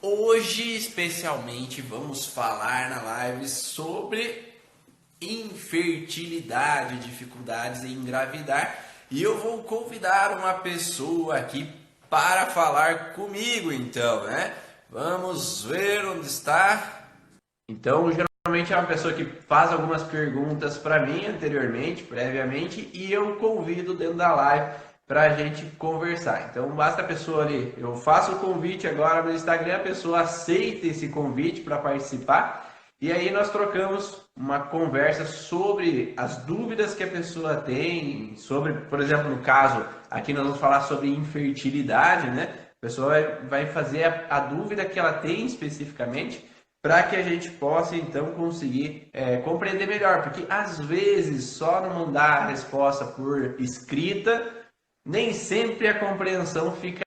Hoje, especialmente, vamos falar na live sobre infertilidade, dificuldades em engravidar. E eu vou convidar uma pessoa aqui para falar comigo, então, né? Vamos ver onde está. Então, geralmente é uma pessoa que faz algumas perguntas para mim anteriormente, previamente, e eu convido dentro da live para a gente conversar. Então, basta a pessoa ali, eu faço o convite agora no Instagram, a pessoa aceita esse convite para participar, e aí nós trocamos uma conversa sobre as dúvidas que a pessoa tem, sobre, por exemplo, no caso, aqui nós vamos falar sobre infertilidade, né? A pessoa vai fazer a dúvida que ela tem especificamente, para que a gente possa então conseguir compreender melhor, porque às vezes só não mandar a resposta por escrita, nem sempre a compreensão fica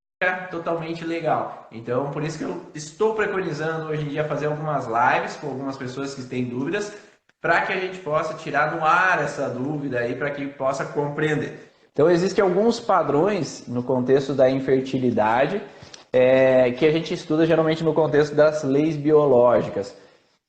totalmente legal. Então, por isso que eu estou preconizando hoje em dia fazer algumas lives com algumas pessoas que têm dúvidas, para que a gente possa tirar no ar essa dúvida aí, para que possa compreender. Então, existem alguns padrões no contexto da infertilidade, que a gente estuda geralmente no contexto das leis biológicas.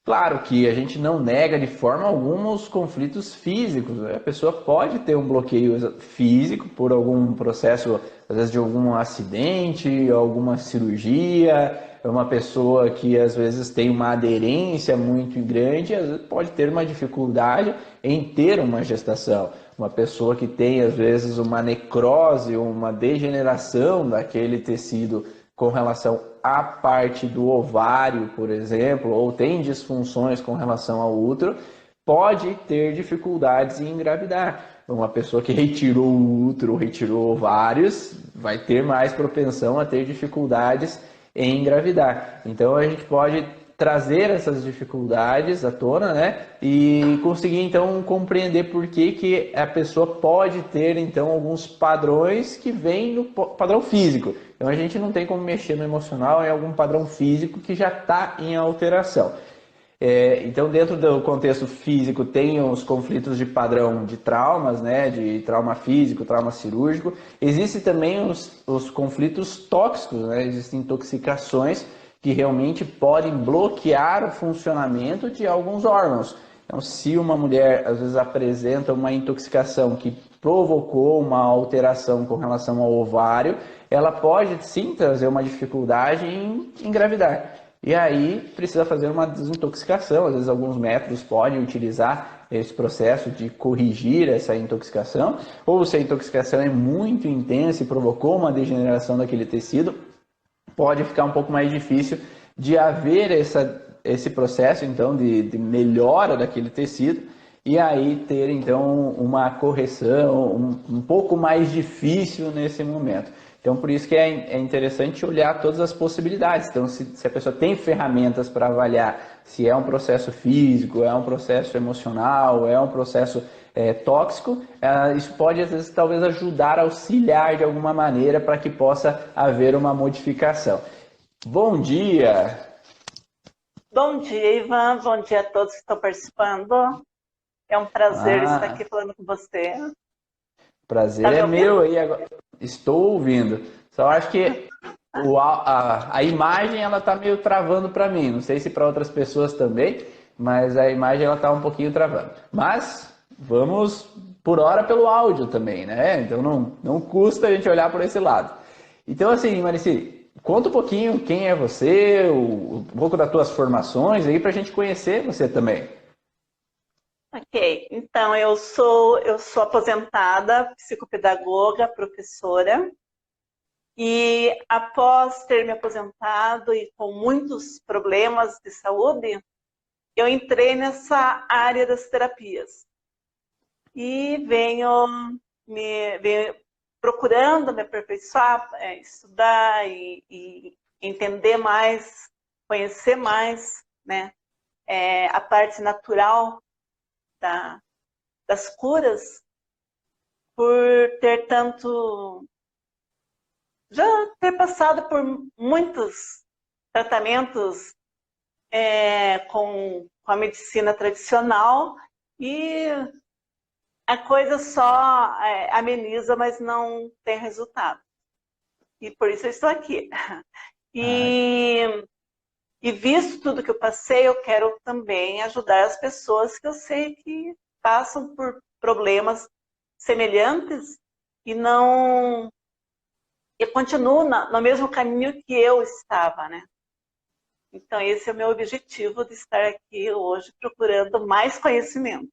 Claro que a gente não nega de forma alguma os conflitos físicos. A pessoa pode ter um bloqueio físico por algum processo, às vezes de algum acidente, alguma cirurgia. É uma pessoa que às vezes tem uma aderência muito grande, às vezes pode ter uma dificuldade em ter uma gestação. Uma pessoa que tem às vezes uma necrose, uma degeneração daquele tecido com relação à parte do ovário, por exemplo, ou tem disfunções com relação ao útero, pode ter dificuldades em engravidar. Uma pessoa que retirou o útero, retirou ovários, vai ter mais propensão a ter dificuldades em engravidar. Então a gente pode trazer essas dificuldades à tona, né? E conseguir então compreender por que a pessoa pode ter então alguns padrões que vêm no padrão físico. Então a gente não tem como mexer no emocional em algum padrão físico que já está em alteração. Então, dentro do contexto físico, tem os conflitos de padrão de traumas, né, de trauma físico, trauma cirúrgico. Existem também os conflitos tóxicos, né, existem intoxicações que realmente podem bloquear o funcionamento de alguns órgãos. Então, se uma mulher, às vezes, apresenta uma intoxicação que provocou uma alteração com relação ao ovário, ela pode, sim, trazer uma dificuldade em engravidar. E aí precisa fazer uma desintoxicação, às vezes alguns métodos podem utilizar esse processo de corrigir essa intoxicação, ou se a intoxicação é muito intensa e provocou uma degeneração daquele tecido, pode ficar um pouco mais difícil de haver esse processo então de melhora daquele tecido, e aí ter então uma correção um pouco mais difícil nesse momento. Então, por isso que é interessante olhar todas as possibilidades. Então, se a pessoa tem ferramentas para avaliar se é um processo físico, é um processo emocional, é um processo tóxico, isso pode, às vezes, talvez ajudar a auxiliar de alguma maneira para que possa haver uma modificação. Bom dia! Bom dia, Ivan. Bom dia a todos que estão participando. É um prazer estar aqui falando com você. Prazer Tá me é ouvindo? meu aí agora. Estou ouvindo. Só acho que a imagem ela tá meio travando para mim. Não sei se para outras pessoas também, mas a imagem ela tá um pouquinho travando. Mas vamos por hora pelo áudio também, né? Então não custa a gente olhar por esse lado. Então assim, Marici, conta um pouquinho quem é você, um pouco das tuas formações aí para a gente conhecer você também. Ok, então eu sou aposentada, psicopedagoga, professora, e após ter me aposentado e com muitos problemas de saúde, eu entrei nessa área das terapias e venho procurando me aperfeiçoar, estudar e entender mais, conhecer mais, né, a parte natural das curas, por ter já ter passado por muitos tratamentos com a medicina tradicional, e a coisa só ameniza, mas não tem resultado. E por isso eu estou aqui. Ah, E E visto tudo que eu passei, eu quero também ajudar as pessoas que eu sei que passam por problemas semelhantes e não e continuam no mesmo caminho que eu estava, né? Então esse é o meu objetivo de estar aqui hoje procurando mais conhecimento.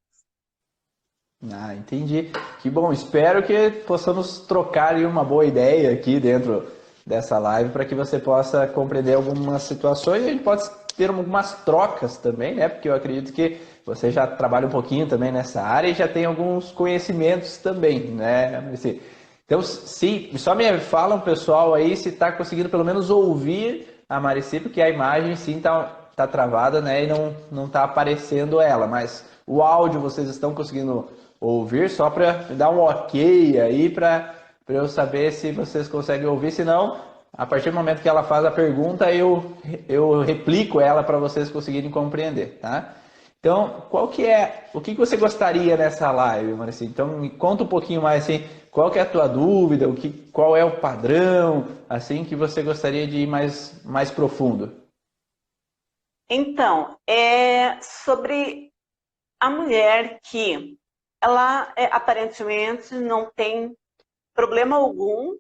Ah, entendi. Que bom. Espero que possamos trocar aí uma boa ideia aqui dentro dessa live para que você possa compreender algumas situações e a gente pode ter algumas trocas também, né? Porque eu acredito que você já trabalha um pouquinho também nessa área e já tem alguns conhecimentos também, né, Marci? Então, sim, só me fala um pessoal aí se está conseguindo pelo menos ouvir a Marici, porque a imagem sim tá travada, né? E não tá aparecendo ela, mas o áudio vocês estão conseguindo ouvir, só para dar um ok aí para eu saber se vocês conseguem ouvir, senão a partir do momento que ela faz a pergunta eu replico ela para vocês conseguirem compreender, tá? Então, o que você gostaria nessa live, Marici? Então, me conta um pouquinho mais assim, qual que é a tua dúvida, qual é o padrão, assim, que você gostaria de ir mais profundo? Então, é sobre a mulher que ela aparentemente não tem problema algum,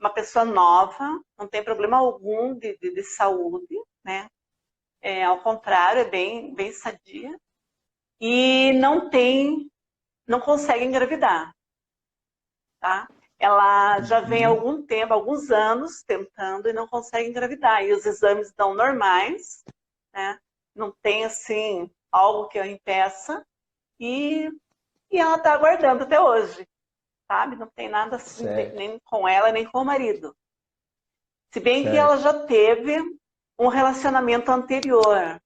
uma pessoa nova, não tem problema algum de saúde, né? Ao contrário, é bem sadia e não consegue engravidar, tá? Ela já vem há algum tempo, alguns anos tentando e não consegue engravidar. E os exames dão normais, né? Não tem assim algo que a impeça e ela está aguardando até hoje, sabe? Não tem nada assim nem com ela nem com o marido. Se bem que ela já teve um relacionamento anterior.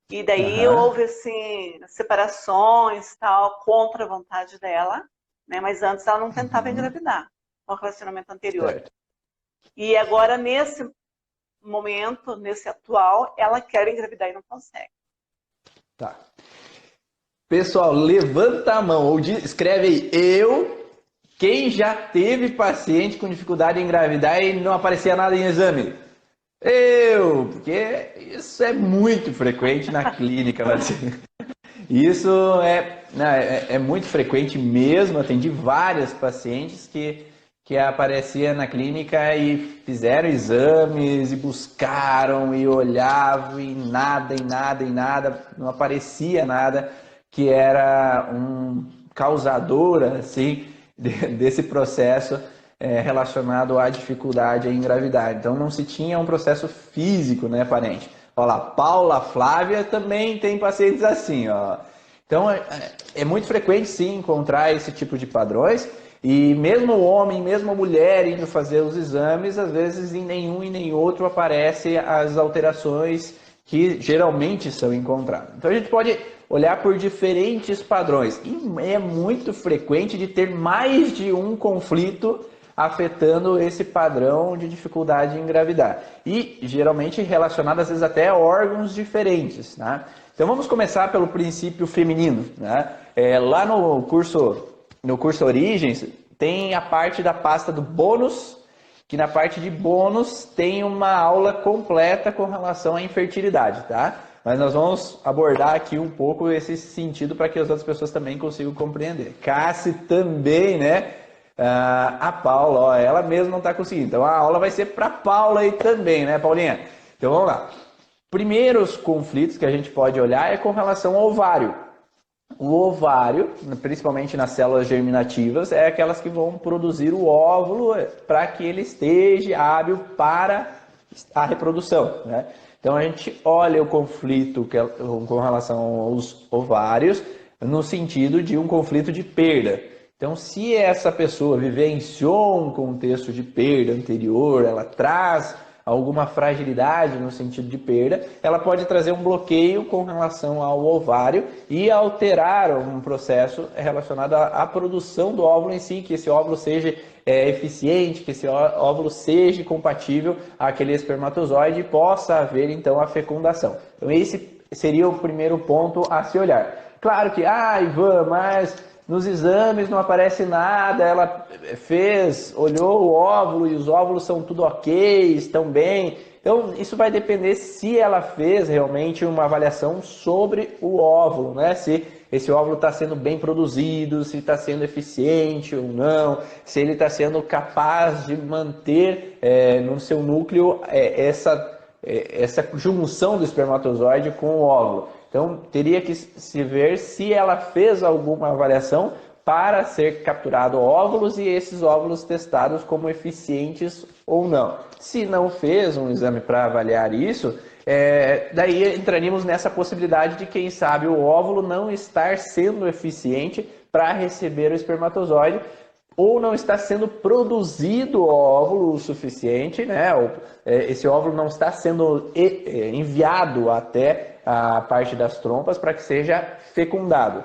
E daí houve, assim, separações, tal, contra a vontade dela, né? Mas antes ela não tentava engravidar no relacionamento anterior. Certo. E agora, nesse momento, nesse atual, ela quer engravidar e não consegue. Tá. Pessoal, levanta a mão ou escreve aí, quem já teve paciente com dificuldade em engravidar e não aparecia nada em exame? Porque isso é muito frequente na clínica. Isso é muito frequente mesmo. Atendi várias pacientes que apareciam na clínica e fizeram exames e buscaram e olhavam e nada, não aparecia nada que era um causador assim, desse processo relacionado à dificuldade em engravidar. Então não se tinha um processo físico, né, aparente. Olha lá, Paula Flávia também tem pacientes assim, ó. Então é muito frequente sim encontrar esse tipo de padrões e mesmo o homem, mesmo a mulher indo fazer os exames, às vezes em nenhum e nem outro aparecem as alterações que geralmente são encontradas. Então a gente pode olhar por diferentes padrões e é muito frequente de ter mais de um conflito afetando esse padrão de dificuldade em engravidar. E geralmente relacionado às vezes até a órgãos diferentes, né? Então vamos começar pelo princípio feminino, né? Lá no curso Origens tem a parte da pasta do bônus, que na parte de bônus tem uma aula completa com relação à infertilidade, tá? Mas nós vamos abordar aqui um pouco esse sentido para que as outras pessoas também consigam compreender. Cassi também, né? A Paula, ó, ela mesma não está conseguindo. Então a aula vai ser para a Paula aí também, né, Paulinha? Então vamos lá. Primeiros conflitos que a gente pode olhar é com relação ao ovário. O ovário, principalmente nas células germinativas, é aquelas que vão produzir o óvulo para que ele esteja hábil para a reprodução, né? Então a gente olha o conflito com relação aos ovários no sentido de um conflito de perda. Então, se essa pessoa vivenciou um contexto de perda anterior, ela traz alguma fragilidade no sentido de perda, ela pode trazer um bloqueio com relação ao ovário e alterar um processo relacionado à produção do óvulo em si, que esse óvulo seja eficiente, que esse óvulo seja compatível àquele espermatozoide e possa haver então a fecundação. Então esse seria o primeiro ponto a se olhar. Claro que, Ivan, mas nos exames não aparece nada, ela olhou o óvulo e os óvulos são tudo ok, estão bem, Então, isso vai depender se ela fez realmente uma avaliação sobre o óvulo, né? Se esse óvulo está sendo bem produzido, se está sendo eficiente ou não, se ele está sendo capaz de manter no seu núcleo essa junção do espermatozoide com o óvulo. Então, teria que se ver se ela fez alguma avaliação para ser capturado óvulos e esses óvulos testados como eficientes ou não. Se não fez um exame para avaliar isso, daí entraríamos nessa possibilidade de, quem sabe, o óvulo não estar sendo eficiente para receber o espermatozoide, ou não está sendo produzido óvulo o suficiente, né? Ou, esse óvulo não está sendo enviado até a parte das trompas para que seja fecundado.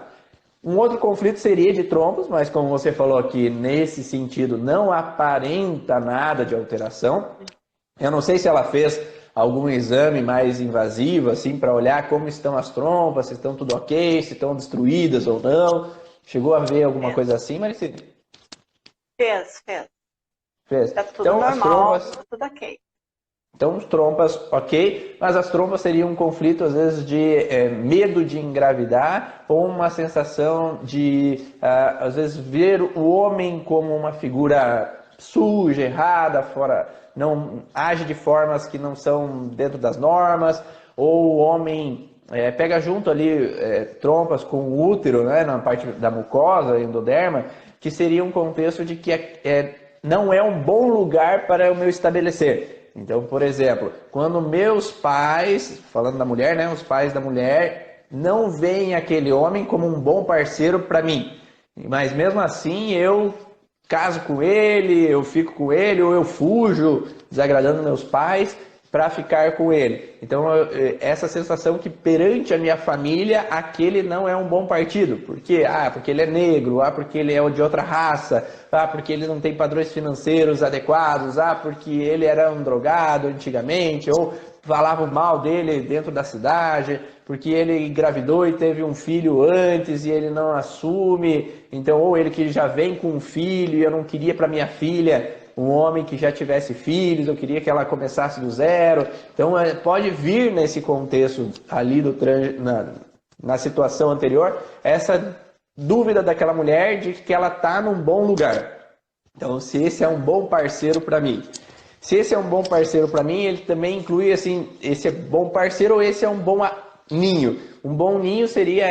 Um outro conflito seria de trompas, mas como você falou aqui, nesse sentido não aparenta nada de alteração. Eu não sei se ela fez algum exame mais invasivo, assim, para olhar como estão as trompas, se estão tudo ok, se estão destruídas ou não. Chegou a ver alguma coisa assim, Maricene? Fez. Fez. Tá tudo Então, normal, as trompas... tudo ok. Então, as trompas, ok, mas as trompas seriam um conflito, às vezes, de medo de engravidar ou uma sensação de, às vezes, ver o homem como uma figura suja, errada, fora, não age de formas que não são dentro das normas, ou o homem pega junto ali trompas com o útero, né, na parte da mucosa, endoderma, que seria um contexto de que não é um bom lugar para eu me estabelecer. Então, por exemplo, quando meus pais, falando da mulher, né, os pais da mulher, não veem aquele homem como um bom parceiro para mim, mas mesmo assim eu caso com ele, eu fico com ele, ou eu fujo, desagradando meus pais, para ficar com ele. Então, essa sensação que perante a minha família, aquele não é um bom partido. Por quê? Porque ele é negro, porque ele é de outra raça, porque ele não tem padrões financeiros adequados, porque ele era um drogado antigamente, ou falavam mal dele dentro da cidade, porque ele engravidou e teve um filho antes e ele não assume. Então, ou ele que já vem com um filho e eu não queria para minha filha um homem que já tivesse filhos, eu queria que ela começasse do zero. Então, pode vir nesse contexto ali na situação anterior, essa dúvida daquela mulher de que ela está num bom lugar. Então, se esse é um bom parceiro para mim. Se esse é um bom parceiro para mim, ele também inclui assim, esse é bom parceiro ou esse é um bom ninho. Um bom ninho seria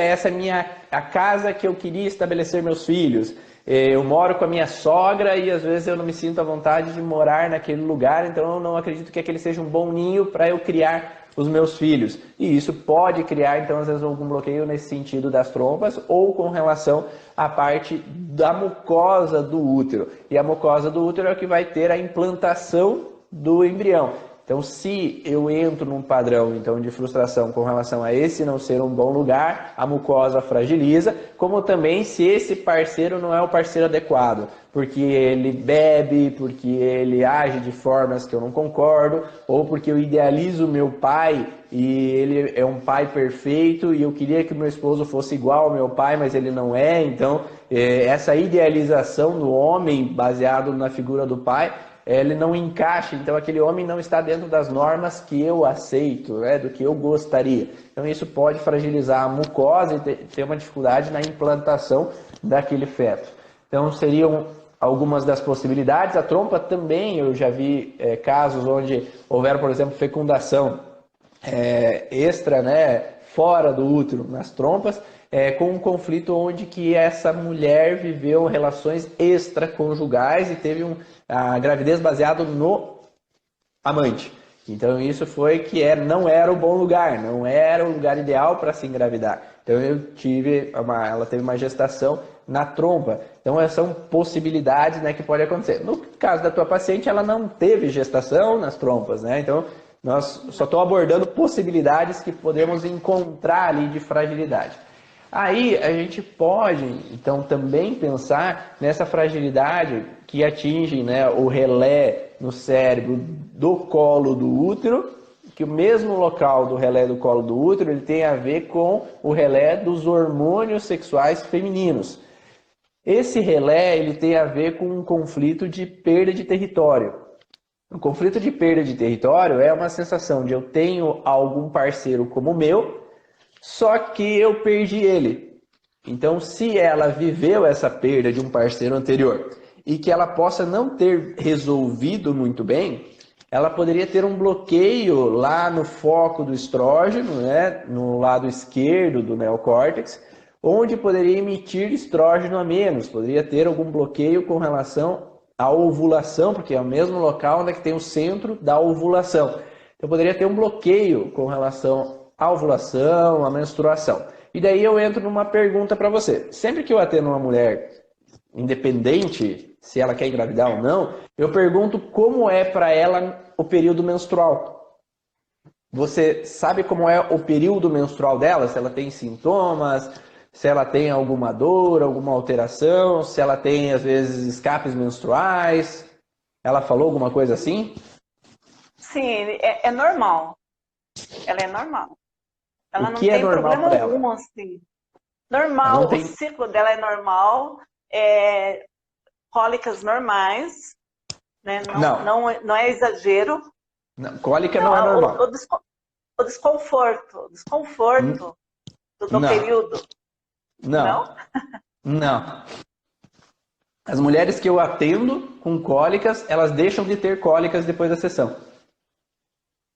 a casa que eu queria estabelecer meus filhos. Eu moro com a minha sogra e às vezes eu não me sinto à vontade de morar naquele lugar, então eu não acredito que aquele seja um bom ninho para eu criar os meus filhos. E isso pode criar, então, às vezes, algum bloqueio nesse sentido das trompas ou com relação à parte da mucosa do útero. E a mucosa do útero é o que vai ter a implantação do embrião. Então, se eu entro num padrão então, de frustração com relação a esse não ser um bom lugar, a mucosa fragiliza, como também se esse parceiro não é o parceiro adequado, porque ele bebe, porque ele age de formas que eu não concordo, ou porque eu idealizo meu pai e ele é um pai perfeito e eu queria que o meu esposo fosse igual ao meu pai, mas ele não é. Então, essa idealização do homem baseado na figura do pai, ele não encaixa, então aquele homem não está dentro das normas que eu aceito, né, do que eu gostaria. Então isso pode fragilizar a mucosa e ter uma dificuldade na implantação daquele feto. Então seriam algumas das possibilidades. A trompa também, eu já vi casos onde houveram, por exemplo, fecundação extra, né, fora do útero, nas trompas, com um conflito onde que essa mulher viveu relações extraconjugais e teve a gravidez baseada no amante. Então isso foi que não era o bom lugar, não era o lugar ideal para se engravidar. Então ela teve uma gestação na trompa. Então são possibilidades, né, que pode acontecer. No caso da tua paciente, ela não teve gestação nas trompas, né? Então nós só estou abordando possibilidades que podemos encontrar ali de fragilidade. Aí a gente pode, então, também pensar nessa fragilidade que atinge, né, o relé no cérebro do colo do útero, que o mesmo local do relé do colo do útero ele tem a ver com o relé dos hormônios sexuais femininos. Esse relé ele tem a ver com um conflito de perda de território. O conflito de perda de território é uma sensação de eu tenho algum parceiro como meu, só que eu perdi ele. Então, se ela viveu essa perda de um parceiro anterior e que ela possa não ter resolvido muito bem, ela poderia ter um bloqueio lá no foco do estrógeno, né, no lado esquerdo do neocórtex, onde poderia emitir estrógeno a menos, poderia ter algum bloqueio com relação à ovulação, porque é o mesmo local onde é que tem o centro da ovulação. Então poderia ter um bloqueio com relação à ovulação, à menstruação. E daí eu entro numa pergunta para você. Sempre que eu atendo uma mulher, independente se ela quer engravidar ou não, eu pergunto como é para ela o período menstrual. Você sabe como é o período menstrual dela? Se ela tem sintomas, se ela tem alguma dor, alguma alteração, se ela tem, às vezes, escapes menstruais. Ela falou alguma coisa assim? Sim, é normal. Ela é normal. Ela não tem problema algum, assim. Normal, o ciclo dela é normal, cólicas normais, né? Não é exagero. Não, cólica não é normal. O desconforto do período. Não? Não. As mulheres que eu atendo com cólicas, elas deixam de ter cólicas depois da sessão.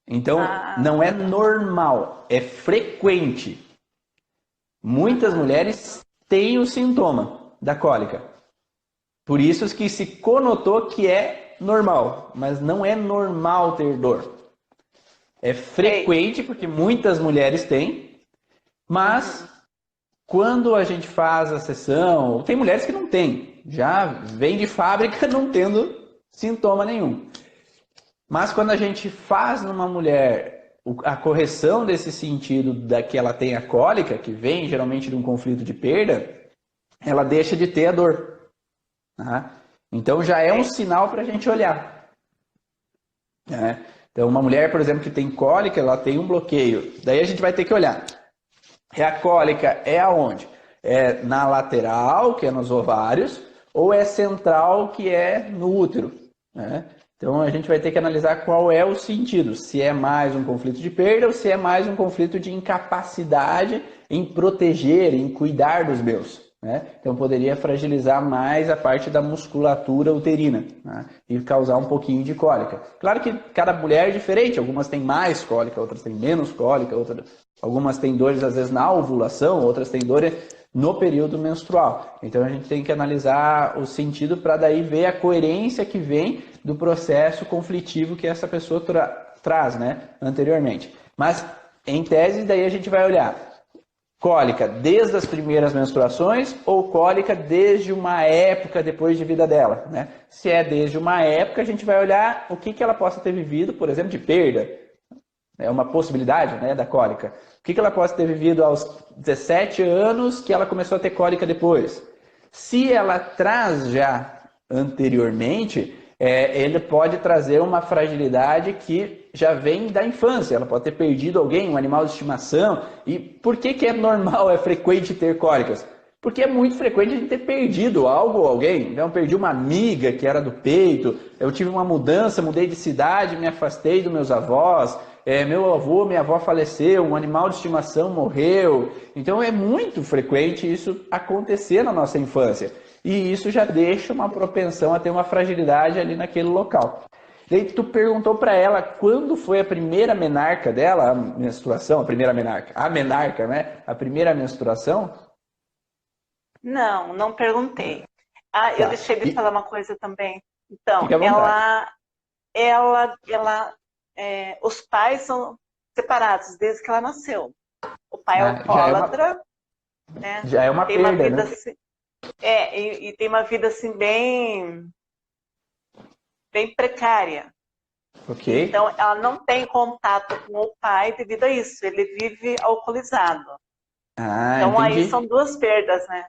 Então, não é normal, é frequente. Muitas mulheres têm o sintoma da cólica. Por isso que se conotou que é normal, mas não é normal ter dor. É frequente porque muitas mulheres têm, mas quando a gente faz a sessão, tem mulheres que não têm, já vem de fábrica não tendo sintoma nenhum. Mas quando a gente faz numa mulher a correção desse sentido da que ela tem a cólica, que vem geralmente de um conflito de perda, ela deixa de ter a dor. Tá? Então já é um sinal para a gente olhar. Né? Então uma mulher, por exemplo, que tem cólica, ela tem um bloqueio. Daí a gente vai ter que olhar. A cólica é aonde? É na lateral, que é nos ovários, ou é central, que é no útero. Né? Então a gente vai ter que analisar qual é o sentido. Se é mais um conflito de perda ou se é mais um conflito de incapacidade em proteger, em cuidar dos meus. Né? Então poderia fragilizar mais a parte da musculatura uterina, né? E causar um pouquinho de cólica. Claro que cada mulher é diferente, algumas têm mais cólica, outras têm menos cólica, algumas têm dores às vezes na ovulação, outras têm dores no período menstrual. Então a gente tem que analisar o sentido para daí ver a coerência que vem do processo conflitivo que essa pessoa traz, né, anteriormente. Mas em tese daí a gente vai olhar cólica desde as primeiras menstruações ou cólica desde uma época depois de vida dela, né? Se é desde uma época, a gente vai olhar o que ela possa ter vivido, por exemplo, de perda. É uma possibilidade, né, da cólica. O que ela possa ter vivido aos 17 anos que ela começou a ter cólica depois. Se ela traz já anteriormente, ele pode trazer uma fragilidade que já vem da infância. Ela pode ter perdido alguém, um animal de estimação. E por que é normal, é frequente ter cólicas? Porque é muito frequente a gente ter perdido algo ou alguém. Então, eu perdi uma amiga que era do peito, eu tive uma mudança, mudei de cidade, me afastei dos meus avós, meu avô, minha avó faleceu, um animal de estimação morreu. Então, é muito frequente isso acontecer na nossa infância. E isso já deixa uma propensão a ter uma fragilidade ali naquele local. Daí tu perguntou para ela quando foi a primeira menarca dela, a menstruação, a menarca, né? A primeira menstruação? Não perguntei. Eu deixei de falar uma coisa também. Então, os pais são separados desde que ela nasceu. O pai é alcoólatra, né? Já é uma tem perda, uma vida, né? Assim, e tem uma vida assim bem precária. Ok. Então, ela não tem contato com o pai devido a isso. Ele vive alcoolizado. Então, entendi. aí são duas perdas, né?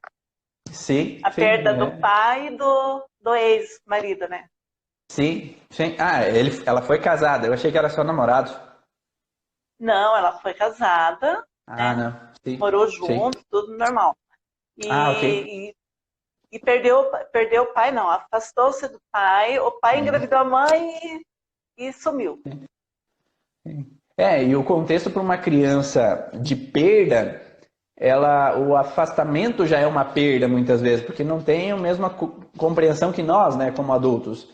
Sim. A perda do pai e do ex-marido, né? Sim. Ela foi casada. Eu achei que era só namorado. Não, ela foi casada. Né? Não. Sim. Morou junto, tudo normal. Ok. E perdeu o pai, não. Afastou-se do pai. O pai engravidou a mãe e sumiu. E o contexto para uma criança de perda, o afastamento já é uma perda muitas vezes, porque não tem a mesma compreensão que nós, né, como adultos.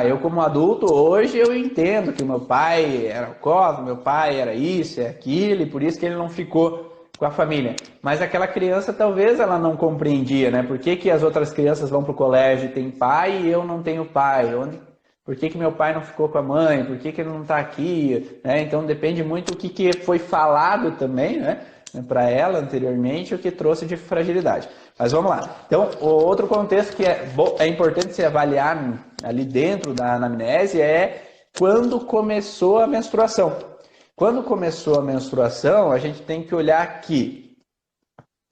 Eu como adulto, hoje eu entendo que o meu pai era alcoólatra, meu pai era isso, é aquilo, e por isso que ele não ficou com a família. Mas aquela criança, talvez, ela não compreendia, né? Por que as outras crianças vão para o colégio e tem pai e eu não tenho pai? Por que meu pai não ficou com a mãe? Por que ele não está aqui? Né? Então, depende muito do que foi falado também, né? Para ela anteriormente, o que trouxe de fragilidade. Mas vamos lá. Então, o outro contexto que é importante se avaliar ali dentro da anamnese é quando começou a menstruação. Quando começou a menstruação, a gente tem que olhar que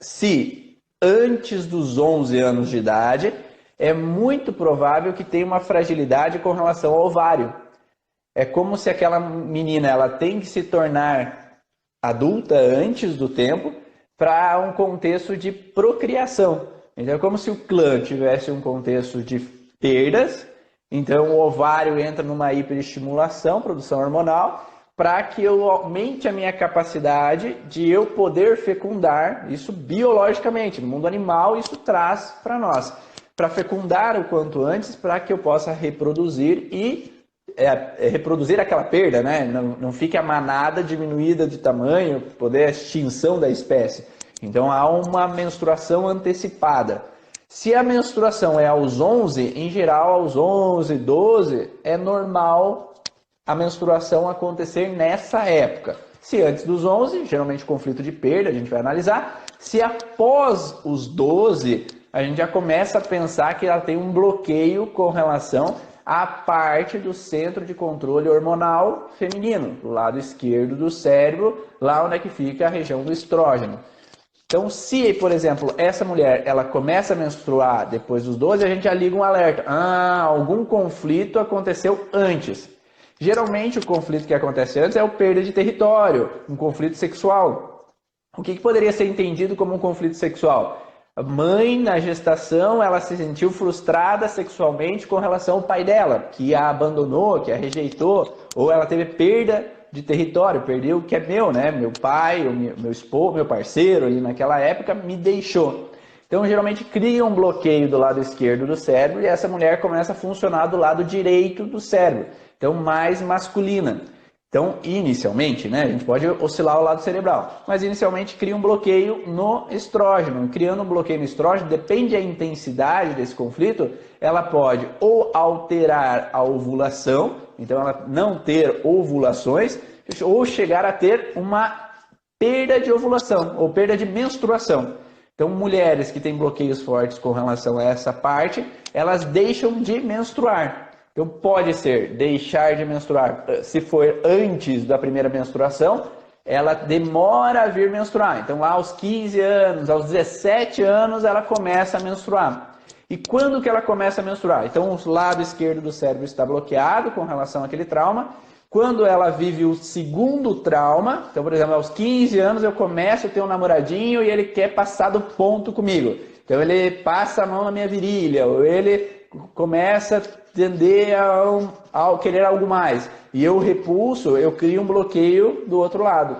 se antes dos 11 anos de idade, é muito provável que tenha uma fragilidade com relação ao ovário. É como se aquela menina ela tem que se tornar adulta antes do tempo para um contexto de procriação. Então é como se o clã tivesse um contexto de perdas, então o ovário entra numa hiperestimulação, produção hormonal, para que eu aumente a minha capacidade de eu poder fecundar, isso biologicamente, no mundo animal isso traz para nós, para fecundar o quanto antes, para que eu possa reproduzir e reproduzir aquela perda, né? Não fique a manada diminuída de tamanho, poder a extinção da espécie. Então há uma menstruação antecipada. Se a menstruação é aos 11, em geral aos 11, 12, é normal a menstruação acontecer nessa época. Se antes dos 11, geralmente conflito de perda, a gente vai analisar. Se após os 12, a gente já começa a pensar que ela tem um bloqueio com relação à parte do centro de controle hormonal feminino, do lado esquerdo do cérebro, lá onde é que fica a região do estrógeno. Então, se, por exemplo, essa mulher ela começa a menstruar depois dos 12, a gente já liga um alerta. Algum conflito aconteceu antes. Geralmente, o conflito que acontece antes é o perda de território, um conflito sexual. O que poderia ser entendido como um conflito sexual? A mãe, na gestação, ela se sentiu frustrada sexualmente com relação ao pai dela, que a abandonou, que a rejeitou, ou ela teve perda de território, perdeu o que é meu, né? Meu pai, meu esposo, meu parceiro ali naquela época me deixou. Então, geralmente cria um bloqueio do lado esquerdo do cérebro e essa mulher começa a funcionar do lado direito do cérebro. Então, mais masculina. Então, inicialmente, né, a gente pode oscilar ao lado cerebral, mas inicialmente cria um bloqueio no estrógeno. Criando um bloqueio no estrógeno, depende da intensidade desse conflito, ela pode ou alterar a ovulação, então ela não ter ovulações, ou chegar a ter uma perda de ovulação, ou perda de menstruação. Então, mulheres que têm bloqueios fortes com relação a essa parte, elas deixam de menstruar. Então, pode ser deixar de menstruar, se for antes da primeira menstruação, ela demora a vir menstruar. Então, lá aos 15 anos, aos 17 anos, ela começa a menstruar. E quando que ela começa a menstruar? Então, o lado esquerdo do cérebro está bloqueado com relação àquele trauma. Quando ela vive o segundo trauma, então, por exemplo, aos 15 anos eu começo a ter um namoradinho e ele quer passar do ponto comigo. Então, ele passa a mão na minha virilha, ou ele começa a tender a querer algo mais. E eu repulso, eu crio um bloqueio do outro lado.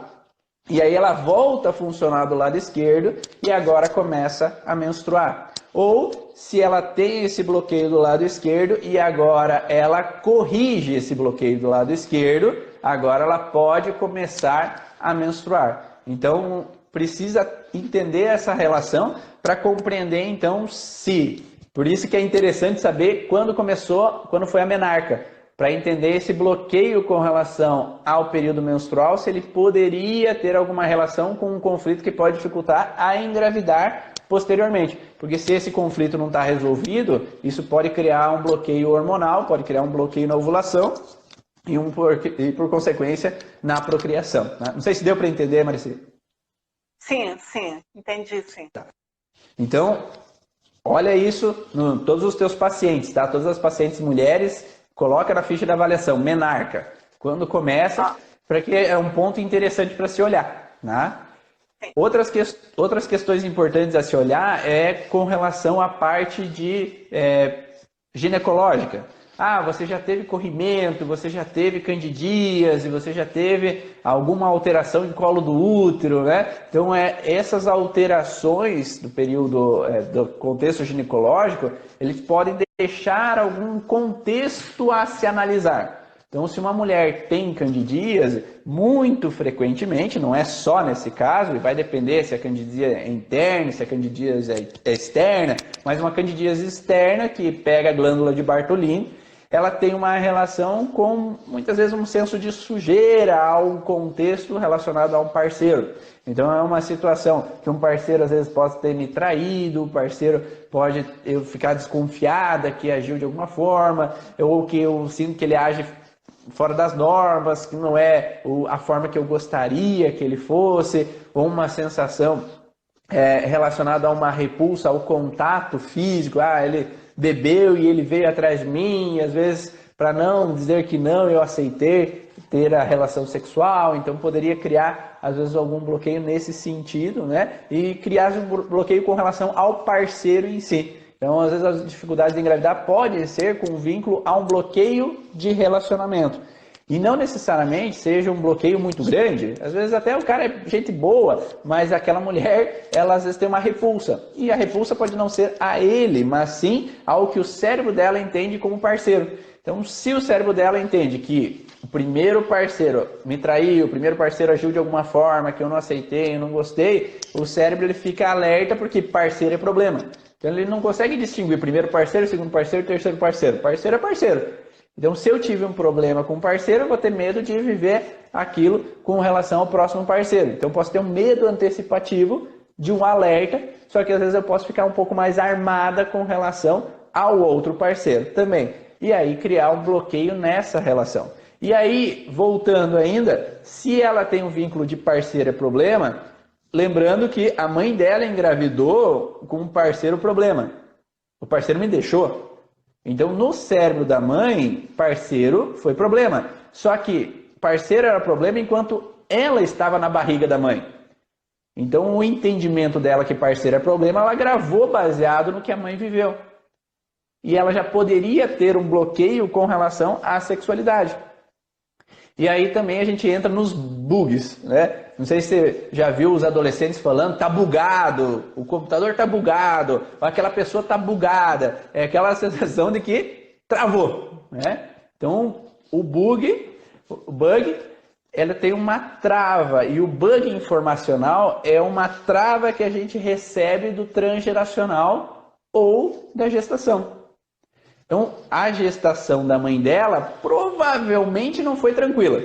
E aí ela volta a funcionar do lado esquerdo e agora começa a menstruar. Ou se ela tem esse bloqueio do lado esquerdo e agora ela corrige esse bloqueio do lado esquerdo, agora ela pode começar a menstruar. Então precisa entender essa relação para compreender então se... Por isso que é interessante saber quando começou, quando foi a menarca, para entender esse bloqueio com relação ao período menstrual, se ele poderia ter alguma relação com um conflito que pode dificultar a engravidar posteriormente. Porque se esse conflito não está resolvido, isso pode criar um bloqueio hormonal, pode criar um bloqueio na ovulação e por consequência, na procriação. Né? Não sei se deu para entender, Maricê. Sim, entendi, sim. Tá. Então... olha isso em todos os teus pacientes, tá? Todas as pacientes mulheres, coloca na ficha de avaliação, menarca. Quando começa, porque é um ponto interessante para se olhar, né? Outras questões importantes a se olhar é com relação à parte de ginecológica. Ah, você já teve corrimento, você já teve candidíase, você já teve alguma alteração em colo do útero, né? Então, essas alterações do período, do contexto ginecológico, eles podem deixar algum contexto a se analisar. Então, se uma mulher tem candidíase, muito frequentemente, não é só nesse caso, e vai depender se a candidíase é interna, se a candidíase é externa, mas uma candidíase externa que pega a glândula de Bartolini, ela tem uma relação com, muitas vezes, um senso de sujeira ao contexto relacionado a um parceiro. Então, é uma situação que um parceiro, às vezes, pode ter me traído, o parceiro pode eu ficar desconfiada que agiu de alguma forma, ou que eu sinto que ele age fora das normas, que não é a forma que eu gostaria que ele fosse, ou uma sensação relacionada a uma repulsa ao contato físico. Ah, ele bebeu e ele veio atrás de mim, e às vezes, para não dizer que não, eu aceitei ter a relação sexual, então poderia criar, às vezes, algum bloqueio nesse sentido, né? E criar um bloqueio com relação ao parceiro em si. Então, às vezes, as dificuldades de engravidar podem ser com vínculo a um bloqueio de relacionamento. E não necessariamente seja um bloqueio muito grande. Às vezes até o cara é gente boa, mas aquela mulher, ela às vezes tem uma repulsa. E a repulsa pode não ser a ele, mas sim ao que o cérebro dela entende como parceiro. Então, se o cérebro dela entende que o primeiro parceiro me traiu, o primeiro parceiro agiu de alguma forma que eu não aceitei, eu não gostei, o cérebro ele fica alerta porque parceiro é problema. Então ele não consegue distinguir primeiro parceiro, segundo parceiro, terceiro parceiro. Parceiro é parceiro. Então se eu tive um problema com um parceiro, eu vou ter medo de viver aquilo com relação ao próximo parceiro. Então eu posso ter um medo antecipativo de um alerta, só que às vezes eu posso ficar um pouco mais armada com relação ao outro parceiro também. E aí criar um bloqueio nessa relação. E aí, voltando ainda, se ela tem um vínculo de parceiro é problema, lembrando que a mãe dela engravidou com um parceiro problema. O parceiro me deixou. Então, no cérebro da mãe, parceiro foi problema. Só que parceiro era problema enquanto ela estava na barriga da mãe. Então, o entendimento dela que parceiro é problema, ela gravou baseado no que a mãe viveu. E ela já poderia ter um bloqueio com relação à sexualidade. E aí também a gente entra nos bugs, né? Não sei se você já viu os adolescentes falando, tá bugado, o computador tá bugado, ou aquela pessoa tá bugada. É aquela sensação de que travou, né? Então, o bug, ela tem uma trava, e o bug informacional é uma trava que a gente recebe do transgeracional ou da gestação. Então, a gestação da mãe dela provavelmente não foi tranquila.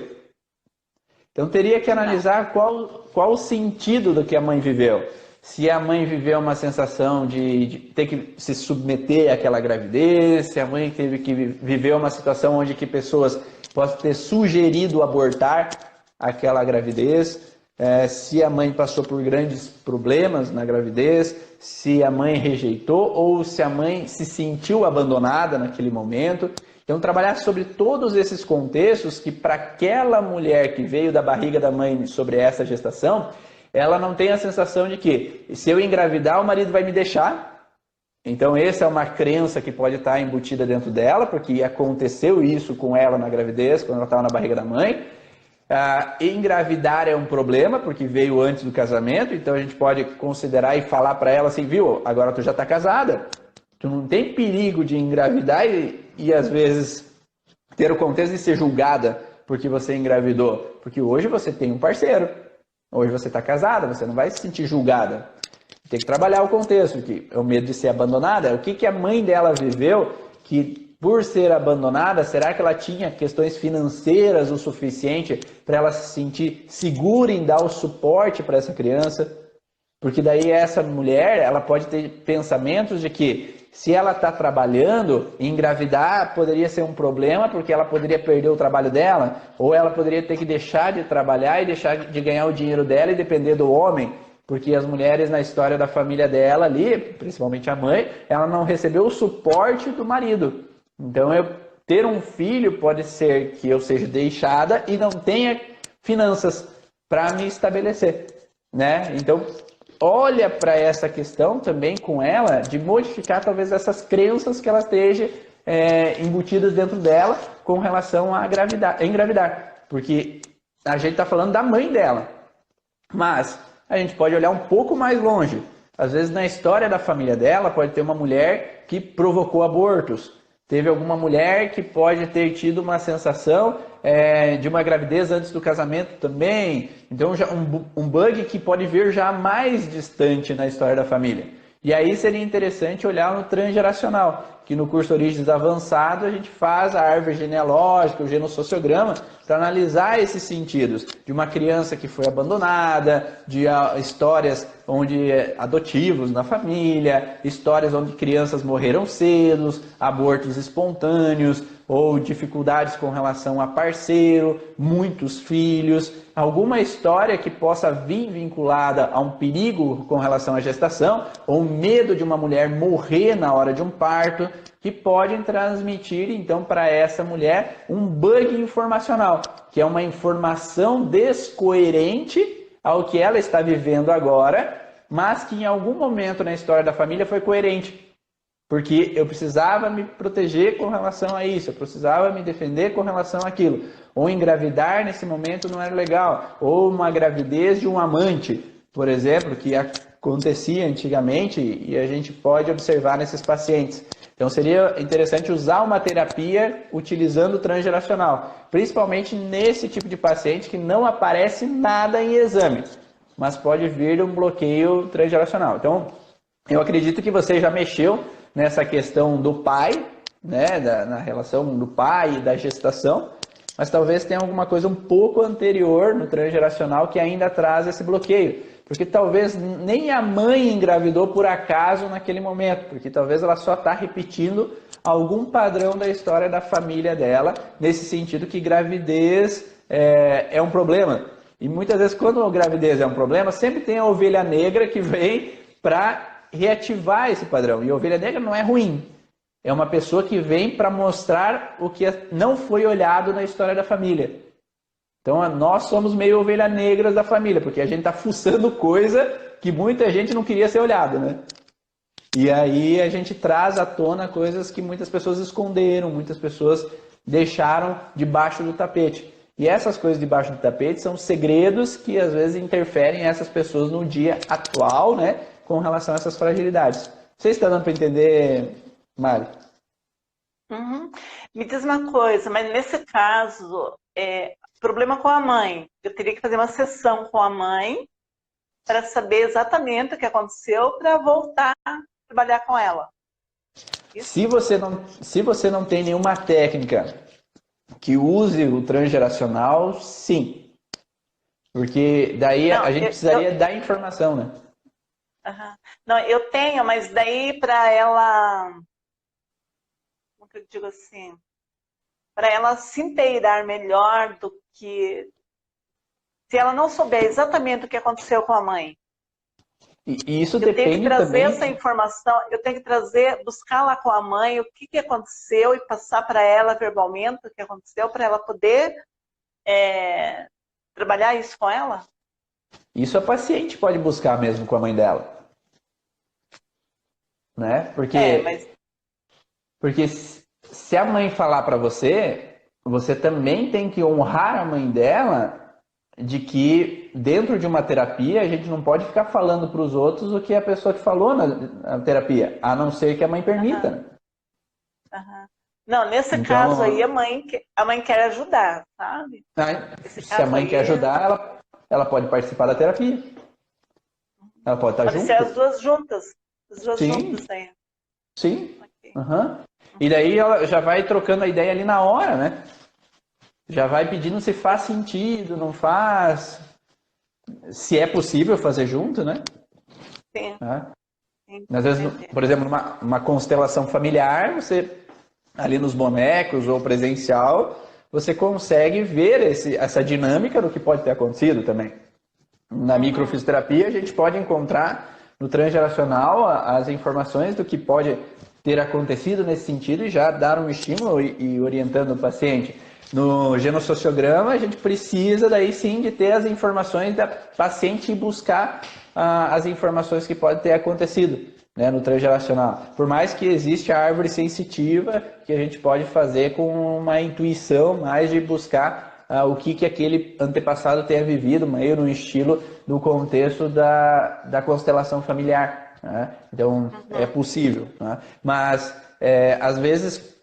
Então, teria que analisar qual o sentido do que a mãe viveu. Se a mãe viveu uma sensação de ter que se submeter àquela gravidez, se a mãe teve que viver uma situação onde que pessoas possam ter sugerido abortar aquela gravidez, se a mãe passou por grandes problemas na gravidez, se a mãe rejeitou ou se a mãe se sentiu abandonada naquele momento. Então, trabalhar sobre todos esses contextos que para aquela mulher que veio da barriga da mãe sobre essa gestação, ela não tem a sensação de que se eu engravidar o marido vai me deixar. Então, essa é uma crença que pode estar embutida dentro dela, porque aconteceu isso com ela na gravidez, quando ela estava na barriga da mãe. Engravidar é um problema, porque veio antes do casamento, então a gente pode considerar e falar para ela assim, viu, agora tu já está casada, tu não tem perigo de engravidar e às vezes ter o contexto de ser julgada porque você engravidou, porque hoje você tem um parceiro, hoje você está casada, você não vai se sentir julgada. Tem que trabalhar o contexto, que é o medo de ser abandonada, o que a mãe dela viveu que por ser abandonada, será que ela tinha questões financeiras o suficiente para ela se sentir segura em dar o suporte para essa criança? Porque daí essa mulher, ela pode ter pensamentos de que se ela está trabalhando, engravidar poderia ser um problema, porque ela poderia perder o trabalho dela, ou ela poderia ter que deixar de trabalhar e deixar de ganhar o dinheiro dela e depender do homem, porque as mulheres na história da família dela ali, principalmente a mãe, ela não recebeu o suporte do marido. Então, eu ter um filho pode ser que eu seja deixada e não tenha finanças para me estabelecer, né? Então, olha para essa questão também com ela de modificar talvez essas crenças que ela esteja embutidas dentro dela com relação a engravidar. Porque a gente está falando da mãe dela. Mas a gente pode olhar um pouco mais longe. Às vezes na história da família dela pode ter uma mulher que provocou abortos. Teve alguma mulher que pode ter tido uma sensação de uma gravidez antes do casamento também. Então já um bug que pode vir já mais distante na história da família. E aí seria interessante olhar no transgeracional, que no curso Origens Avançado a gente faz a árvore genealógica, o genossociograma, para analisar esses sentidos de uma criança que foi abandonada, de histórias onde adotivos na família, histórias onde crianças morreram cedo, abortos espontâneos, ou dificuldades com relação a parceiro, muitos filhos, alguma história que possa vir vinculada a um perigo com relação à gestação, ou medo de uma mulher morrer na hora de um parto, que podem transmitir então para essa mulher um bug informacional, que é uma informação descoerente ao que ela está vivendo agora, mas que em algum momento na história da família foi coerente. Porque eu precisava me proteger com relação a isso, eu precisava me defender com relação àquilo. Ou engravidar nesse momento não era legal. Ou uma gravidez de um amante, por exemplo, que acontecia antigamente e a gente pode observar nesses pacientes. Então seria interessante usar uma terapia utilizando o transgeracional. Principalmente nesse tipo de paciente que não aparece nada em exame, mas pode vir um bloqueio transgeracional. Então eu acredito que você já mexeu nessa questão do pai, né, na relação do pai e da gestação, mas talvez tenha alguma coisa um pouco anterior no transgeracional que ainda traz esse bloqueio, porque talvez nem a mãe engravidou por acaso naquele momento, porque talvez ela só está repetindo algum padrão da história da família dela, nesse sentido que gravidez é um problema. E muitas vezes quando a gravidez é um problema, sempre tem a ovelha negra que vem para reativar esse padrão. E a ovelha negra não é ruim. É uma pessoa que vem para mostrar o que não foi olhado na história da família. Então nós somos meio ovelha negras da família, porque a gente está fuçando coisa que muita gente não queria ser olhada, né? E aí a gente traz à tona coisas que muitas pessoas esconderam, muitas pessoas deixaram debaixo do tapete. E essas coisas debaixo do tapete são segredos que às vezes interferem essas pessoas no dia atual, né? Com relação a essas fragilidades. Você está dando para entender, Mari? Uhum. Me diz uma coisa, mas nesse caso, problema com a mãe. Eu teria que fazer uma sessão com a mãe para saber exatamente o que aconteceu para voltar a trabalhar com ela. Isso? Se você não tem nenhuma técnica que use o transgeracional, sim. Porque daí a gente precisaria dar informação, né? Uhum. Não, eu tenho, mas daí para ela, como que eu digo assim, para ela se inteirar melhor do que se ela não souber exatamente o que aconteceu com a mãe. E isso eu tenho depende que trazer também... essa informação, eu tenho que trazer, buscar lá com a mãe o que aconteceu e passar para ela verbalmente o que aconteceu para ela poder trabalhar isso com ela. Isso a paciente pode buscar mesmo com a mãe dela. Né? Porque se a mãe falar para você, você também tem que honrar a mãe dela de que dentro de uma terapia a gente não pode ficar falando para os outros o que a pessoa te falou na terapia, a não ser que a mãe permita. Uhum. Uhum. Não, nesse caso aí a mãe quer ajudar, sabe? Se a mãe quer ajudar, ela pode participar da terapia. Ela pode estar junto. Pode ser as duas juntas. As duas juntas aí. Sim. Okay. Uhum. E daí ela já vai trocando a ideia ali na hora, né? Já vai pedindo se faz sentido, não faz. Se é possível fazer junto, né? Sim. Sim. Às vezes, por exemplo, numa constelação familiar, você ali nos bonecos ou presencial, você consegue ver essa dinâmica do que pode ter acontecido também. Na microfisioterapia, a gente pode encontrar no transgeracional as informações do que pode ter acontecido nesse sentido e já dar um estímulo e orientando o paciente. No genossociograma, a gente precisa daí sim de ter as informações da paciente e buscar as informações que podem ter acontecido. né, no transgeracional. Por mais que exista a árvore sensitiva, que a gente pode fazer com uma intuição mais de buscar o que aquele antepassado tenha vivido, meio no estilo do contexto da constelação familiar. Né? Então, é possível. Né? Mas, às vezes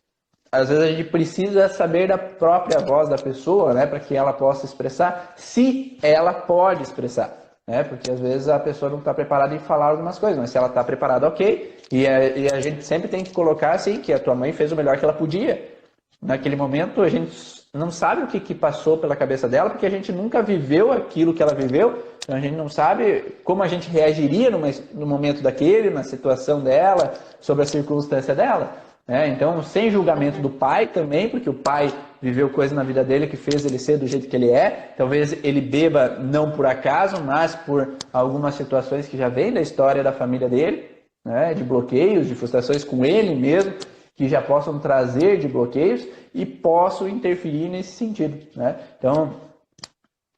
a gente precisa saber da própria voz da pessoa, né, para que ela possa expressar, se ela pode expressar. Né? Porque às vezes a pessoa não está preparada em falar algumas coisas, mas se ela está preparada, ok. E a gente sempre tem que colocar assim, que a tua mãe fez o melhor que ela podia. Naquele momento a gente não sabe o que passou pela cabeça dela, porque a gente nunca viveu aquilo que ela viveu, então a gente não sabe como a gente reagiria no momento daquele, na situação dela, sobre a circunstância dela. Então, sem julgamento do pai também, porque o pai viveu coisa na vida dele que fez ele ser do jeito que ele é. Talvez ele beba não por acaso, mas por algumas situações que já vêm da história da família dele, né? De bloqueios, de frustrações com ele mesmo, que já possam trazer de bloqueios e possam interferir nesse sentido. Né? Então,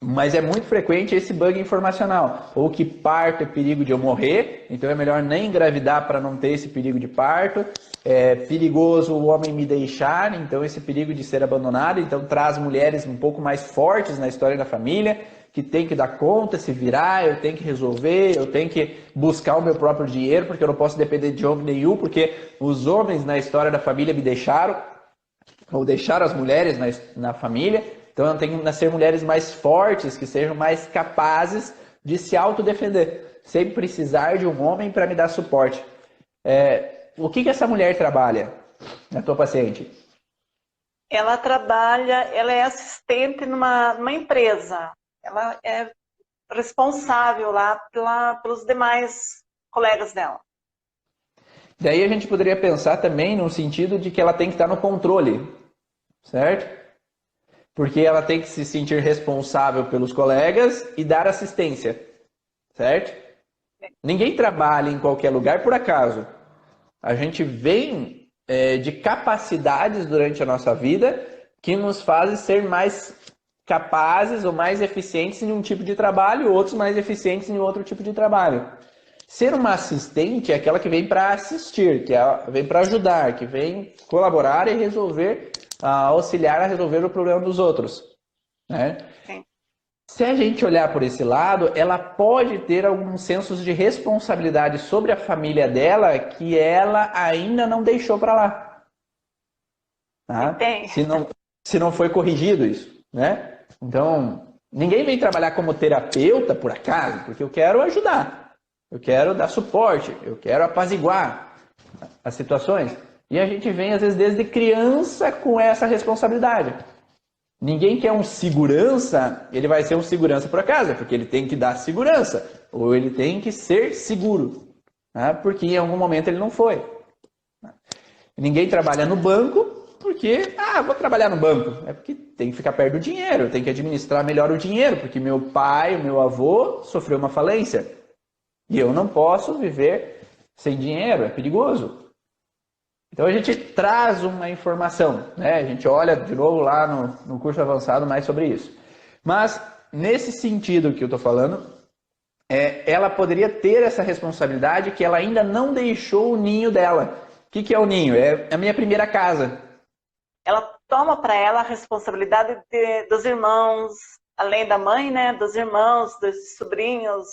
mas é muito frequente esse bug informacional, ou que parto é perigo de eu morrer, então é melhor nem engravidar para não ter esse perigo de parto. É perigoso o homem me deixar, então esse perigo de ser abandonado, então traz mulheres um pouco mais fortes na história da família, que tem que dar conta, se virar, eu tenho que resolver, eu tenho que buscar o meu próprio dinheiro, porque eu não posso depender de homem nenhum, porque os homens na história da família me deixaram, ou deixaram as mulheres na família. Então eu tenho que nascer mulheres mais fortes, que sejam mais capazes de se autodefender, sem precisar de um homem para me dar suporte. O que essa mulher trabalha, a tua paciente? Ela é assistente numa empresa. Ela é responsável lá pelos demais colegas dela. Daí a gente poderia pensar também no sentido de que ela tem que estar no controle, certo? Porque ela tem que se sentir responsável pelos colegas e dar assistência, certo? Ninguém trabalha em qualquer lugar por acaso. A gente vem de capacidades durante a nossa vida que nos fazem ser mais capazes ou mais eficientes em um tipo de trabalho, outros mais eficientes em outro tipo de trabalho. Ser uma assistente é aquela que vem para assistir, que vem para ajudar, que vem colaborar e resolver, auxiliar a resolver o problema dos outros. Né? Sim. Se a gente olhar por esse lado, ela pode ter alguns sensos de responsabilidade sobre a família dela que ela ainda não deixou para lá. Tá? Se não foi corrigido isso. Né? Então, ninguém vem trabalhar como terapeuta por acaso, porque eu quero ajudar, eu quero dar suporte, eu quero apaziguar as situações. E a gente vem, às vezes, desde criança com essa responsabilidade. Ninguém quer um segurança, ele vai ser um segurança por acaso, porque ele tem que dar segurança, ou ele tem que ser seguro, né? Porque em algum momento ele não foi. Ninguém trabalha no banco porque, vou trabalhar no banco. É porque tem que ficar perto do dinheiro, tem que administrar melhor o dinheiro, porque meu pai, o meu avô sofreu uma falência. E eu não posso viver sem dinheiro, é perigoso. Então a gente traz uma informação, né? A gente olha de novo lá no curso avançado mais sobre isso. Mas nesse sentido que eu estou falando, ela poderia ter essa responsabilidade que ela ainda não deixou o ninho dela. O que é o ninho? É a minha primeira casa. Ela toma para ela a responsabilidade dos irmãos, além da mãe, né? Dos irmãos, dos sobrinhos,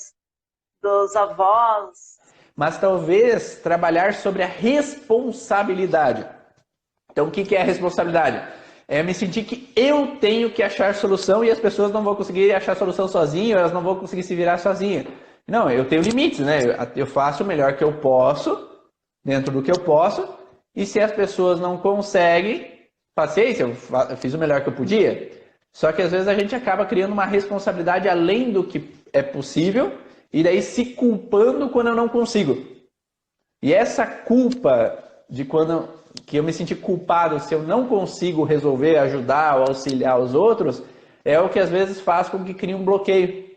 dos avós. Mas talvez trabalhar sobre a responsabilidade. Então, o que é a responsabilidade? É me sentir que eu tenho que achar solução e as pessoas não vão conseguir achar solução sozinhas, elas não vão conseguir se virar sozinhas. Não, eu tenho limites, né? Eu faço o melhor que eu posso, dentro do que eu posso, e se as pessoas não conseguem, paciência, eu fiz o melhor que eu podia. Só que às vezes a gente acaba criando uma responsabilidade além do que é possível, e daí se culpando quando eu não consigo. E essa culpa de que eu me senti culpado se eu não consigo resolver, ajudar ou auxiliar os outros, é o que às vezes faz com que crie um bloqueio.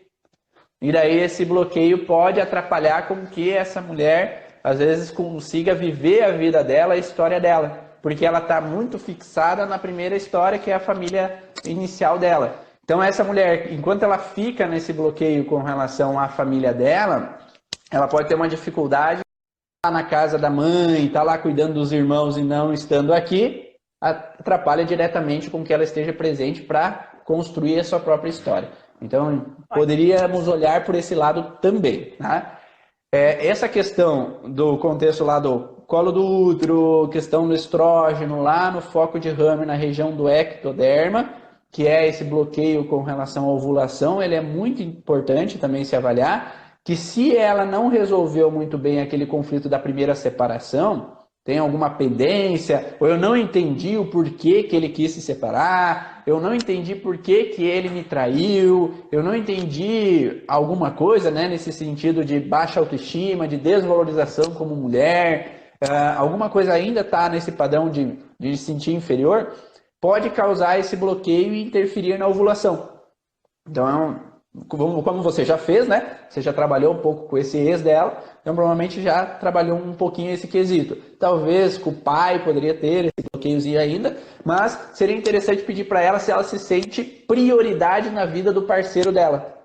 E daí esse bloqueio pode atrapalhar com que essa mulher, às vezes, consiga viver a vida dela, a história dela. Porque ela está muito fixada na primeira história, que é a família inicial dela. Então essa mulher, enquanto ela fica nesse bloqueio com relação à família dela, ela pode ter uma dificuldade na casa da mãe, está lá cuidando dos irmãos e não estando aqui, atrapalha diretamente com que ela esteja presente para construir a sua própria história. Então, poderíamos olhar por esse lado também. Tá? Essa questão do contexto lá do colo do útero, questão do estrógeno, lá no foco de Hammer, na região do ectoderma, que é esse bloqueio com relação à ovulação, ele é muito importante também se avaliar, que se ela não resolveu muito bem aquele conflito da primeira separação, tem alguma pendência, ou eu não entendi o porquê que ele quis se separar, eu não entendi por que ele me traiu, eu não entendi alguma coisa, né, nesse sentido de baixa autoestima, de desvalorização como mulher, alguma coisa ainda está nesse padrão de se sentir inferior, pode causar esse bloqueio e interferir na ovulação. Então, como você já fez, né? Você já trabalhou um pouco com esse ex dela, então provavelmente já trabalhou um pouquinho esse quesito. Talvez com o pai poderia ter esse bloqueiozinho ainda, mas seria interessante pedir para ela se ela se sente prioridade na vida do parceiro dela.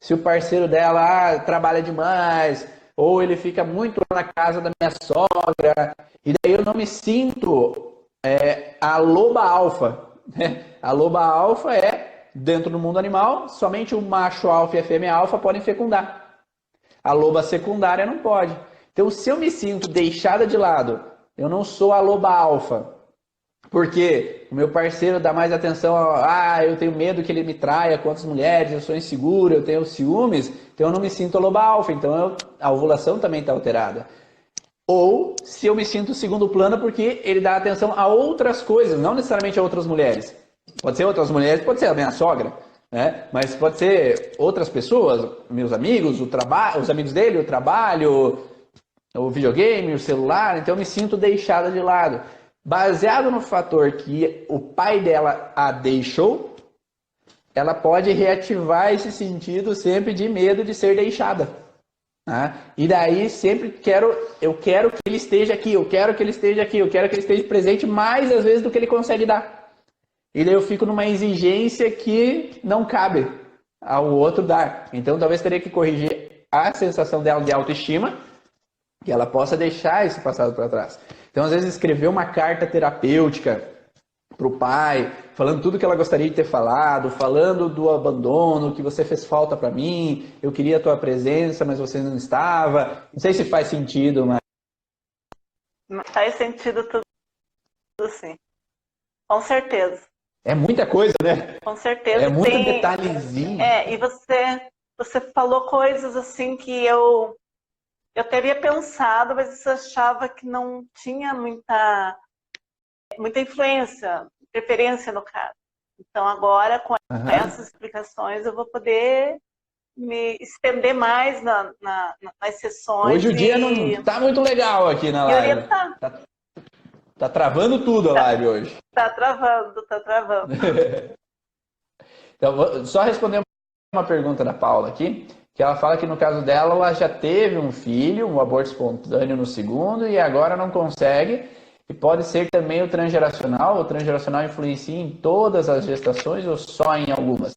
Se o parceiro dela trabalha demais, ou ele fica muito na casa da minha sogra, e daí eu não me sinto a loba alfa. Né? A loba alfa dentro do mundo animal, somente o macho alfa e a fêmea alfa podem fecundar. A loba secundária não pode. Então, se eu me sinto deixada de lado, eu não sou a loba alfa, porque o meu parceiro dá mais atenção eu tenho medo que ele me traia com outras mulheres, eu sou inseguro, eu tenho ciúmes, então eu não me sinto a loba alfa, então a ovulação também está alterada. Ou se eu me sinto segundo plano porque ele dá atenção a outras coisas, não necessariamente a outras mulheres. Pode ser outras mulheres, pode ser a minha sogra, né? Mas pode ser outras pessoas, meus amigos, os amigos dele, o trabalho, o videogame, o celular. Então eu me sinto deixada de lado. Baseado no fator que o pai dela a deixou, ela pode reativar esse sentido sempre de medo de ser deixada. Né? E daí sempre eu quero que ele esteja aqui, eu quero que ele esteja aqui, eu quero que ele esteja presente mais às vezes do que ele consegue dar. E daí eu fico numa exigência que não cabe ao outro dar. Então talvez teria que corrigir a sensação dela de autoestima, que ela possa deixar esse passado para trás. Então às vezes escrever uma carta terapêutica para o pai, falando tudo que ela gostaria de ter falado, falando do abandono, que você fez falta para mim, eu queria a tua presença, mas você não estava. Não sei se faz sentido, mas... Faz sentido tudo sim. Com certeza. É muita coisa, né? Com certeza. É muito detalhezinho. E você falou coisas assim que eu teria pensado, mas eu achava que não tinha muita influência, preferência no caso. Então agora, com essas explicações, eu vou poder me estender mais nas sessões. Hoje o dia não está muito legal aqui na live. Tá travando tudo a live hoje. Tá travando. Então, vou só responder uma pergunta da Paula aqui, que ela fala que no caso dela, ela já teve um filho, um aborto espontâneo no segundo, e agora não consegue, e pode ser também o transgeracional influencia em todas as gestações ou só em algumas?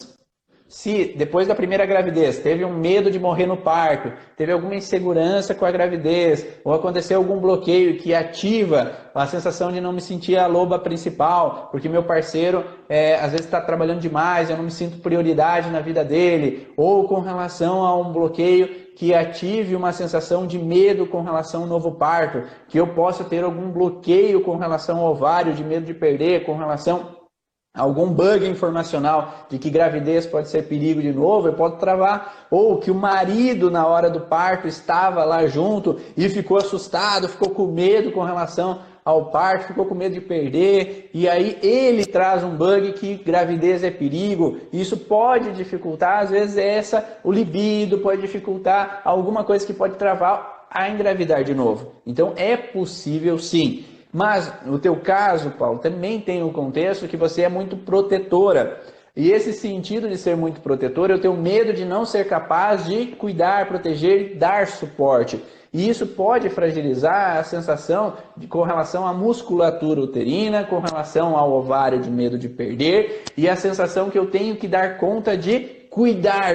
Se depois da primeira gravidez teve um medo de morrer no parto, teve alguma insegurança com a gravidez, ou aconteceu algum bloqueio que ativa a sensação de não me sentir a loba principal, porque meu parceiro às vezes está trabalhando demais, eu não me sinto prioridade na vida dele, ou com relação a um bloqueio que ative uma sensação de medo com relação ao novo parto, que eu possa ter algum bloqueio com relação ao ovário, de medo de perder, com relação algum bug informacional de que gravidez pode ser perigo de novo, eu posso travar. Ou que o marido, na hora do parto, estava lá junto e ficou assustado, ficou com medo com relação ao parto, ficou com medo de perder, e aí ele traz um bug que gravidez é perigo. Isso pode dificultar, às vezes, o libido, pode dificultar alguma coisa que pode travar a engravidar de novo. Então, é possível sim. Mas, no teu caso, Paulo, também tem um contexto que você é muito protetora. E esse sentido de ser muito protetora, eu tenho medo de não ser capaz de cuidar, proteger, dar suporte. E isso pode fragilizar a sensação com relação à musculatura uterina, com relação ao ovário de medo de perder, e a sensação que eu tenho que dar conta de cuidar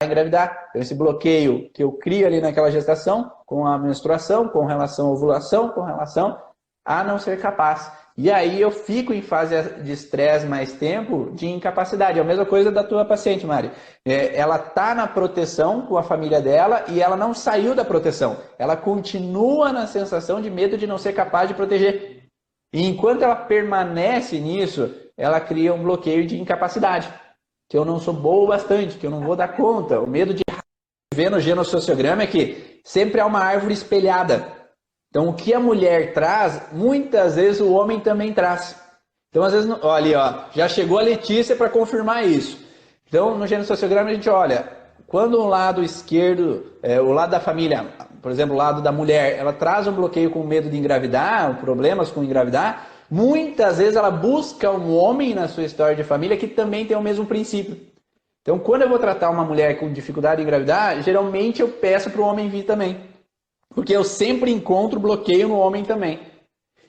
engravidar. Então, esse bloqueio que eu crio ali naquela gestação, com a menstruação, com relação à ovulação, com relação a não ser capaz. E aí eu fico em fase de estresse mais tempo, de incapacidade. É a mesma coisa da tua paciente, Mari. Ela está na proteção com a família dela e ela não saiu da proteção. Ela continua na sensação de medo de não ser capaz de proteger. E enquanto ela permanece nisso, ela cria um bloqueio de incapacidade. Que eu não sou boa o bastante, que eu não vou dar conta. O medo de ver no genossociograma é que sempre há uma árvore espelhada. Então, o que a mulher traz, muitas vezes o homem também traz. Então, às vezes, olha ali, ó, já chegou a Letícia para confirmar isso. Então, no genossociograma a gente olha, quando o lado esquerdo, o lado da família, por exemplo, o lado da mulher, ela traz um bloqueio com medo de engravidar, problemas com engravidar, muitas vezes ela busca um homem na sua história de família que também tem o mesmo princípio. Então, quando eu vou tratar uma mulher com dificuldade de engravidar, geralmente eu peço para o homem vir também. Porque eu sempre encontro bloqueio no homem também.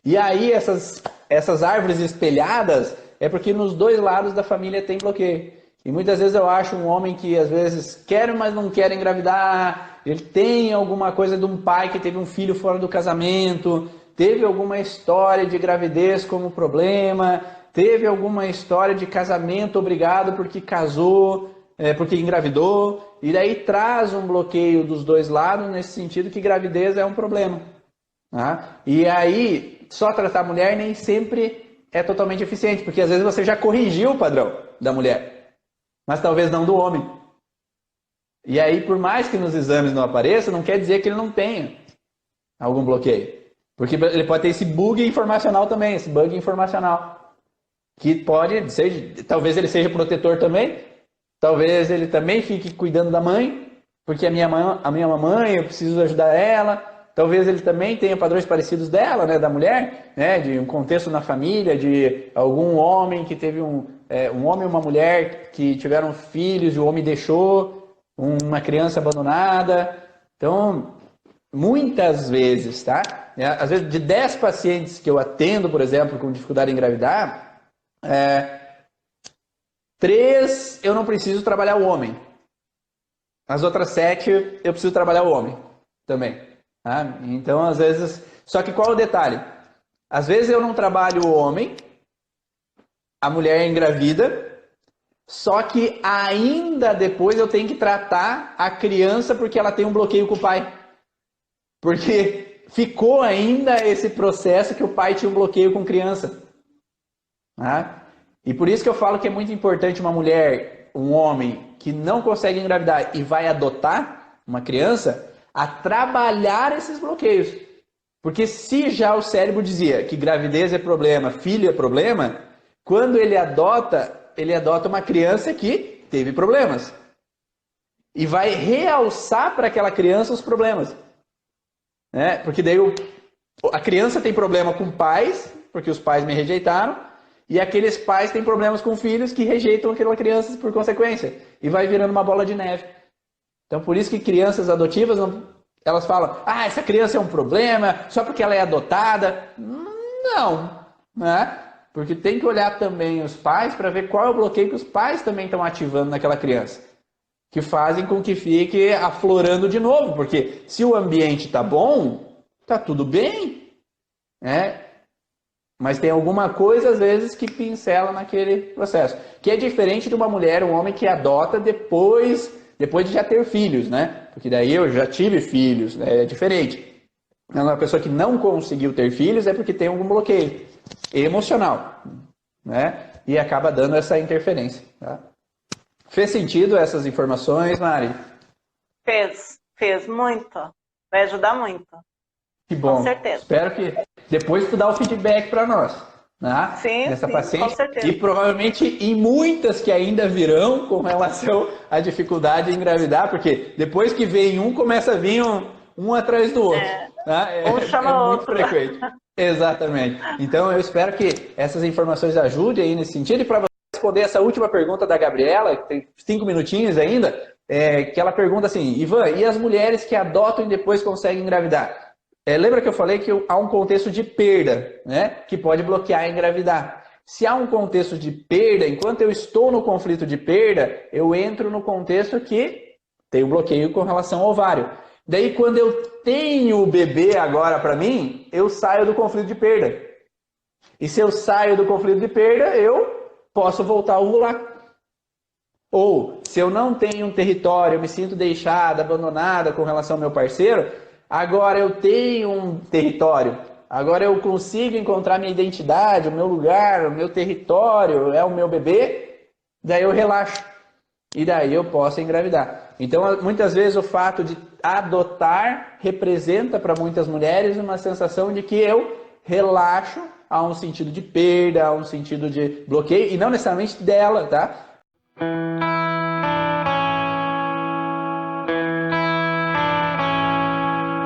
E aí essas árvores espelhadas é porque nos dois lados da família tem bloqueio. E muitas vezes eu acho um homem que às vezes quer, mas não quer engravidar. Ele tem alguma coisa de um pai que teve um filho fora do casamento. Teve alguma história de gravidez como problema. Teve alguma história de casamento obrigado porque casou, porque engravidou. E daí traz um bloqueio dos dois lados, nesse sentido que gravidez é um problema. Tá? E aí, só tratar a mulher nem sempre é totalmente eficiente, porque às vezes você já corrigiu o padrão da mulher, mas talvez não do homem. E aí, por mais que nos exames não apareça, não quer dizer que ele não tenha algum bloqueio. Porque ele pode ter esse bug informacional também, esse bug informacional. Que pode ser, talvez ele seja protetor também. Talvez ele também fique cuidando da mãe, porque a minha mamãe, eu preciso ajudar ela. Talvez ele também tenha padrões parecidos dela, né, da mulher, né, de um contexto na família, de algum homem que teve um homem e uma mulher que tiveram filhos e o homem deixou, uma criança abandonada. Então, muitas vezes, tá? Às vezes, de 10 pacientes que eu atendo, por exemplo, com dificuldade em engravidar, 3 eu não preciso trabalhar o homem. As outras 7 eu preciso trabalhar o homem também. Tá? Então, às vezes... Só que qual é o detalhe? Às vezes eu não trabalho o homem, a mulher é engravida, só que ainda depois eu tenho que tratar a criança porque ela tem um bloqueio com o pai. Porque ficou ainda esse processo que o pai tinha um bloqueio com criança. Tá? E por isso que eu falo que é muito importante uma mulher, um homem que não consegue engravidar e vai adotar uma criança, a trabalhar esses bloqueios. Porque se já o cérebro dizia que gravidez é problema, filho é problema, quando ele adota uma criança que teve problemas. E vai realçar para aquela criança os problemas. Né? Porque daí a criança tem problema com pais, porque os pais me rejeitaram, e aqueles pais têm problemas com filhos que rejeitam aquela criança por consequência. E vai virando uma bola de neve. Então, por isso que crianças adotivas, elas falam, essa criança é um problema, só porque ela é adotada. Não, né? Porque tem que olhar também os pais para ver qual é o bloqueio que os pais também estão ativando naquela criança. Que fazem com que fique aflorando de novo. Porque se o ambiente está bom, está tudo bem, né? Mas tem alguma coisa, às vezes, que pincela naquele processo. Que é diferente de uma mulher, um homem que adota depois de já ter filhos, né? Porque daí eu já tive filhos, né? É diferente. Uma pessoa que não conseguiu ter filhos é porque tem algum bloqueio emocional, né? E acaba dando essa interferência. Tá? Fez sentido essas informações, Mari? Fez muito. Vai ajudar muito. Que bom. Com certeza. Espero que depois tu dá o feedback para nós. Né? Sim, Dessa sim, paciente. com certeza. E provavelmente em muitas que ainda virão com relação à dificuldade em engravidar, porque depois que vem um, começa a vir um atrás do outro. Tá? Um chama o muito outro. frequente. Exatamente. Então eu espero que essas informações ajudem aí nesse sentido. E para você responder essa última pergunta da Gabriela, que tem 5 minutinhos ainda, que ela pergunta assim, Ivan, e as mulheres que adotam e depois conseguem engravidar? Lembra que eu falei que há um contexto de perda, né, que pode bloquear engravidar. Se há um contexto de perda, enquanto eu estou no conflito de perda, eu entro no contexto que Tenho bloqueio com relação ao ovário. Daí, quando eu tenho o bebê agora para mim, eu saio do conflito de perda. E se eu saio do conflito de perda, eu posso voltar a ovular. Ou, se eu não tenho um território, eu me sinto deixada, abandonada com relação ao meu parceiro, agora eu tenho um território. Agora eu consigo encontrar minha identidade, o meu lugar, o meu território, é o meu bebê. Daí eu relaxo. E daí eu posso engravidar. Então, muitas vezes o fato de adotar representa para muitas mulheres uma sensação de que eu relaxo, há um sentido de perda, há um sentido de bloqueio, e não necessariamente dela, tá?